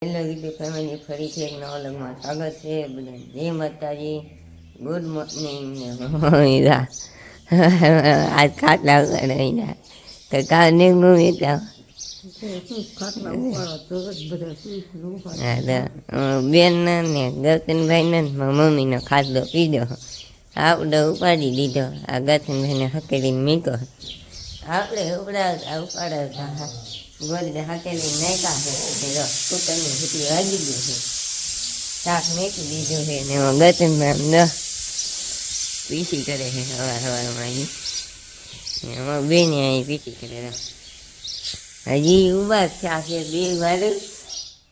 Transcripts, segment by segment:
Hello YouTube family, ફરીથી એક નવા લગમાં સ્વાગત છે. બધા જય માતાજી, ગુડ મોર્નિંગ ને આજ ખાટલા ઉગાડ્યા તો કાલ નીકળું એટલા બેન ને ગૌતમભાઈ ને મમ્મીનો ખાટલો પીધો, આપણે ઉપાડી દીધો. આ ગૌતમભાઈને હકેલીને મીકો, આપણે ઉપાડતા ગોળી હાકેલી નાખ્યા છે. કૂટરની ભૂતી વાગી ગઈ છે, શાક મેકી દીધું છે ને એમાં ગતમાં પીસી કરે છે. સવારમાં એમાં બેન અહીં પીસી કરે, હજી ઉભા ચા છે બે વાળું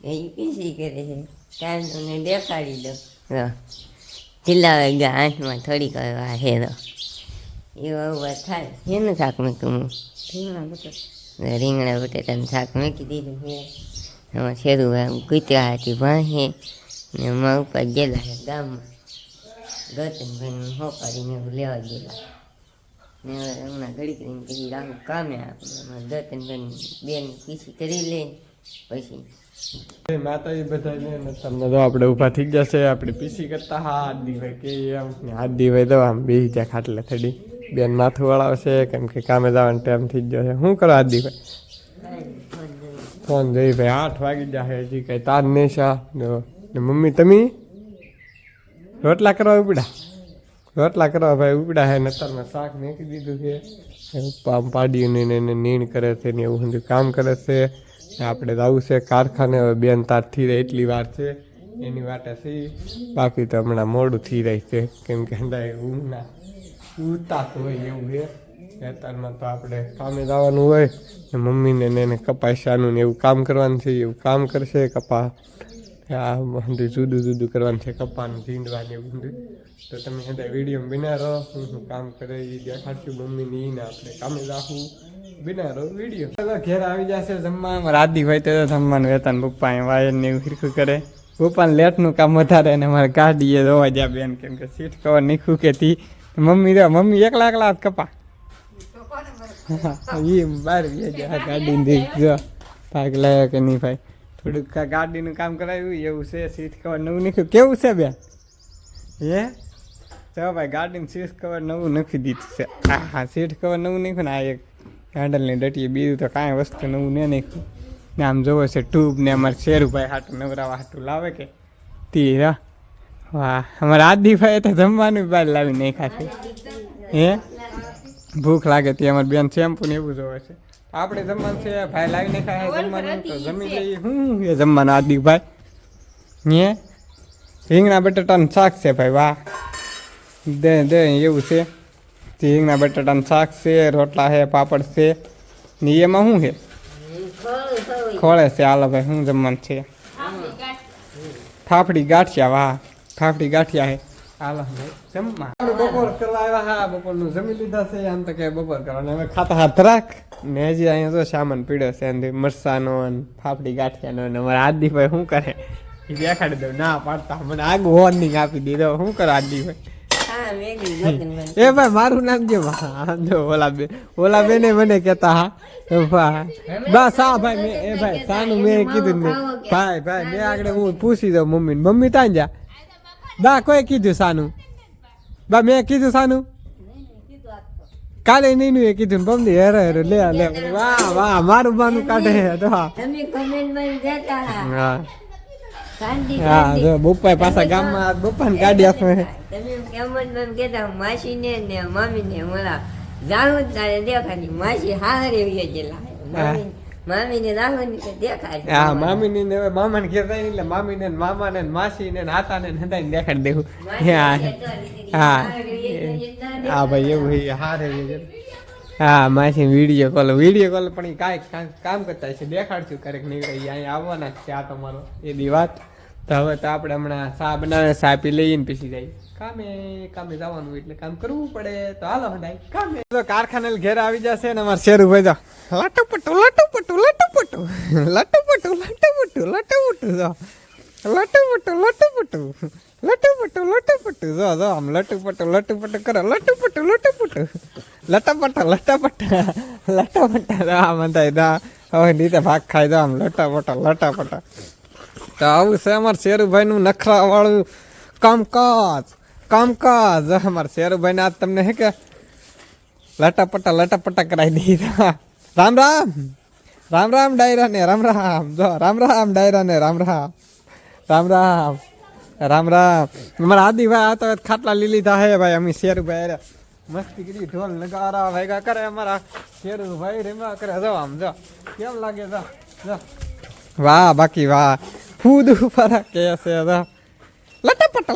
એ પીસી કરે છે. ટાઈમ તમને દેખાડી દો, ખીલાવે ગયા આંખમાં થોડીક વાર છે તો એવા ઉભા થાય. એનું શાક મૂકું રીંગણા બટેટાનું શાક મૂકી દીધું છે. એમાં શેરું કૂતરા હતી ભાંસે ને એમાં ઉપર ગયેલા છે ગામમાં ગતનભાઈને હોપાડીને એવું લેવા ગયેલા ને હમણાં ઘડી કરીને પછી આખું કામે આપણે એમાં ગતનભાઈ બેન પીસી કરી લે પછી માતાજી બધાને તમને તો આપણે ઊભા થઈ જશે. આપણે પીસી કરતા હાથ દીવાય કે આમ હાથ દીવાય તો આમ બેસી જાય ખાટલે થડી બેન માથું વળાવશે કેમ કે કામે જવાનો ટાઈમ થઈ જશે. શું કરો હાથ દીવાય? ફોન જોઈ ભાઈ 8 વાગી જાય હજી કઈ તાર નહીં શા ને મમ્મી તમે રોટલા કરવા ભાઈ ઉપડ્યા હે. નતરમાં શાક મેકી દીધું છે, પાડીને એને નીણ કરે છે ને એવું બધું કામ કરે છે. આપણે જવું છે કારખાને. હવે બેન તાર થઈ રહી એટલી વાર છે એની વાટે સી, બાકી તો હમણાં મોડું થઈ રહી છે કેમ કે ઊંઘના ઉતારતું હોય એવું છે. ખેતરમાં તો આપણે કામે જવાનું હોય ને મમ્મીને એને કપાસિયાનું ને એવું કામ કરવાનું છે, એવું કામ કરશે. કપા આ બધું જુદું કરવાનું છે, કપાનું ઝીંડવાનું એવું બધું. તો તમે બધા વિડીયો બિના રહો, હું કામ કરે એ દેખાડશું મમ્મીને એને આપણે કામે રાખવું બિના રહો વિડીયો. ઘેર આવી જશે જમવા રાતી હોય તો જમવાનું વેતન પપ્પા વાયર ને એવું ખીરખું કરે. પપ્પાને લેટનું કામ વધારે અને મારે ગાડીએ જોવા જ્યાં બેન કેમ કે સીટ કવર નીખું કે તી મમ્મી એકલા જ કપા એ બહાર ગાડી જો ભાગ લાવ્યો કે નહીં ભાઈ, થોડુંક ગાડીનું કામ કરાવ્યું એવું છે. સીટ કવર નવું નીકળ્યું કેવું છે બેન? હે ચાલો ભાઈ ગાડીનું સીટ કવર નવું નાખી દીધું છે. હા સીટ કવર નવું નાખ્યું ને આ એક હેન્ડલની ડટીએ, બીજું તો કાંઈ વસ્તુ નવું નહીં નાખ્યું ને. આમ જોવો છે ટ્યુબ ને અમારે શેરુભાઈ હાટું નવરાવા હાટું લાવે કે તી રા વાહ. અમારા આદિભાઈ તો જમવાનું બહાર લાવી નાખ્યા છે. હે ભૂખ લાગે તે અમારે બેન શેમ્પુ ને એવું જોવે છે. આપણે જમવાનું છે ભાઈ લાવી નાખ્યા જમવાનું તો જમી લઈએ. શું એ જમવાનું આદિભાઈ? હે રીંગણા બટાટાનું શાક છે ભાઈ. વાહ દે એવું છે. રીંગણા બટાટાનું શાક છે, રોટલા છે, પાપડ છે ને એમાં શું છે? ખોળે છે. હાલો ભાઈ શું જમવાનું છે? ફાફડી ગાંઠિયા. વાહ ફાફડી ગાંઠિયા છે. હાલો ભાઈ જમવા બપોર કરવા આવ્યા. હા બપોરનું જમી લીધા છે. આમ તો કે બપોર કરવાનું હવે ખાતા હાથ રાખ ને હજી અહીંયા તો સામાન પીડ્યો છે અંદર મરસાનો ને ફાફડી ગાંઠિયાનો ને અમારા આદિભાઈ શું કરે એ દેખાડી દઉં. ના પાડતા મને આગું વોર્નિંગ આપી દીધો. શું કરો આદિભાઈ? એ ભાઈ મારું નામ જો ઓલા બેને મને કેતા હા બસ હા ભાઈ એ ભાઈ સાનું મેં કીધું ને ભાઈ મેં આગળ હું પૂછી દઉં મમ્મી ત્યાં જા બા કોઈ કીધું સાનું બા મેં કીધું સાનું કાલે નહીં એ કીધું મમ્મી હેરો લે વાહ મારું બાનું કાઢે તો હા જો બપ્પા પાછા ગામમાં બપ્પાને ગાડી આપે. તમે કેમ કેતા માસી ને મમ્મી ને મોલા જાણું જ તારે દેખાડી. માસી હારે ગયેલા મામી ને રાહુલ દેખાડી. હા મામી ને હવે મામા ને ઘેર એટલે મામી ને મામા ને માસી ને હાતા ને હંધાઈને દેખાડી દેવું. હા ભાઈ એવું હારે. હા માસી વિડીયો કોલ પણ એ કાંઈ કામ કરતા છે દેખાડશું ક્યારેક નીકળે અહીંયા આવવાના છે. આ તમારો એ દી વાત. તો હવે તો આપણે હમણાં ચા બનાવે ચા પી લઈએ ને પીસી જાય કામે જવાનું એટલે કામ કરવું પડે. તો હાલો હંધાઈ કામે. તો કારખાને ઘેર આવી જશે ને અમારે શેરુભાઈ તો લટુપટુ જો આમ લટુપટુ કરો લટાપટા આમ થાય હવે નીચે ભાગ ખાઈ દો આમ લટાપટા તો આવું છે અમારે શેરુભાઈનું નખરા વાળું કામકાજ અમારે શેરુભાઈને આજ તમને હે કે લટાપટા કરાવી દીધા. રામ રામ રામ રામ ડાયરા ને રામ રામ જો રામ રામ ડાયરા ને રામ રામ રામ રામ રામ રામ. અમારા આદિભાઈ આ તો ખાટલા લીલી થા હે ભાઈ. અમે શેરુભાઈ અરે મસ્તી કરી ઢોલ નગારા ભેગા કરે અમારા શેરુભાઈ રેમા કરે. જો આમ જો કેમ લાગે જો જો વાહ બાકી વાહ ફૂદ ઉપર કે છે જો લટાપટા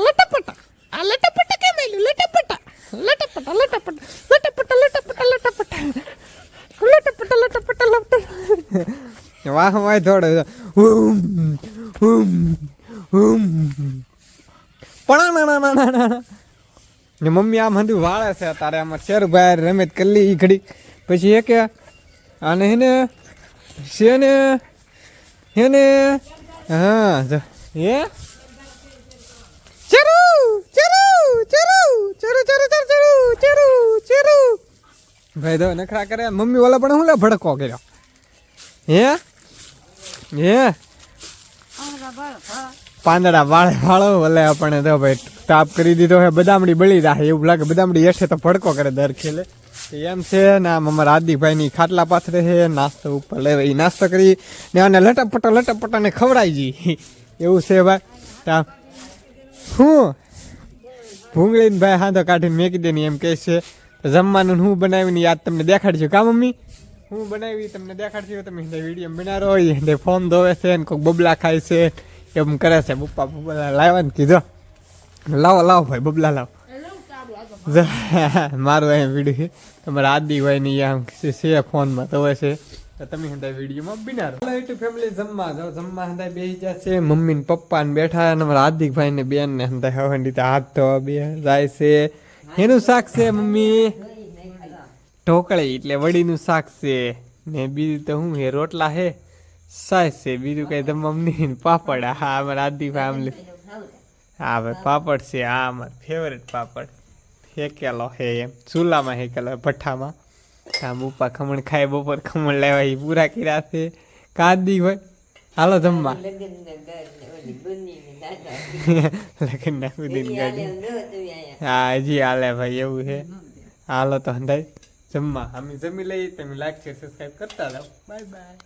આ લટાપટા કેમ આલ્યું લટાપટા વાહ વાહ થોડે પણ મમ્મી આમ હંધું વાળે છે તારે આમાં શેરુભાઈ રમેત કરી લી ઘડી પછી એ કે આને હેને શેને હેને હા જો એ ભાઈ દો નખરા કરે મમ્મી વાલા પણ હું લે ભડકો કર્યો હે પાંદડા વાળો ઓલે આપણે તો ભાઈ તાપ કરી દીધો હે. બદામડી બળી જાય એવું લાગે. બદામડી હેઠે તો ભડકો કરે દર ખેલે એમ છે ને. આમ અમારા આદિભાઈ ની ખાટલા પાથરે છે નાસ્તો ઉપર લેવા એ નાસ્તો કરી ને આને લટાપટા ને ખવડાવી જી એવું છે ભાઈ. હું ભૂંગળીને ભાઈ હાથો કાઢીને મેકી દે એમ કહે છે. જમવાનું હું બનાવીને યાદ તમને દેખાડશું કા મમ્મી હું બનાવી તમને દેખાડશું. તમે વિડીયો બનાવો હોય ફોન ધોવે છે ને કોઈક બબલા ખાય છે એમ કરે છે. પપ્પા બબલા લાવવાનું કીધો લાવો ભાઈ બબલા લાવો. મારું અહીંયા વિડીયો તમારા આદિભાઈ ની આમ છે ફોનમાં તો હોય છે તો તમે હંધાય વિડીયોમાં બિનારો યુટ્યુબ ફેમિલી જમવા જાઓ. જમવા હંધાય બેસી જશે મમ્મી ને પપ્પા ને બેઠા અને અમારા હાર્દિકભાઈ ને બેન ને હંધાય હવંડી તો હાથ ધોવા બે જાય છે. એનું શાક છે મમ્મી ઢોકળી એટલે વડીનું શાક છે ને બીજું તો હું હે રોટલા હે સાસ છે બીજું કઈ જમવા નહીં. પાપડ હા અમારા હાર્દિકભાઈ આમ હા ભાઈ પાપડ છે. હા અમારો ફેવરેટ પાપડ હેકેલો હે એમ ચૂલામાં હેકેલો ભઠ્ઠામાં. આમ ઉપા ખમણ ખાય બપોર ખમણ લેવા એ પૂરા કર્યા છે. કાદી ભાઈ હાલો જમવા લગ્ન ના ઉદીન ગાડી હા હજી હાલે ભાઈ એવું છે. હાલો તો હંધાય જમવા અમે જમી લઈએ. તમે લાઈક છે સબસ્ક્રાઈબ કરતા જાઓ. Bye bye.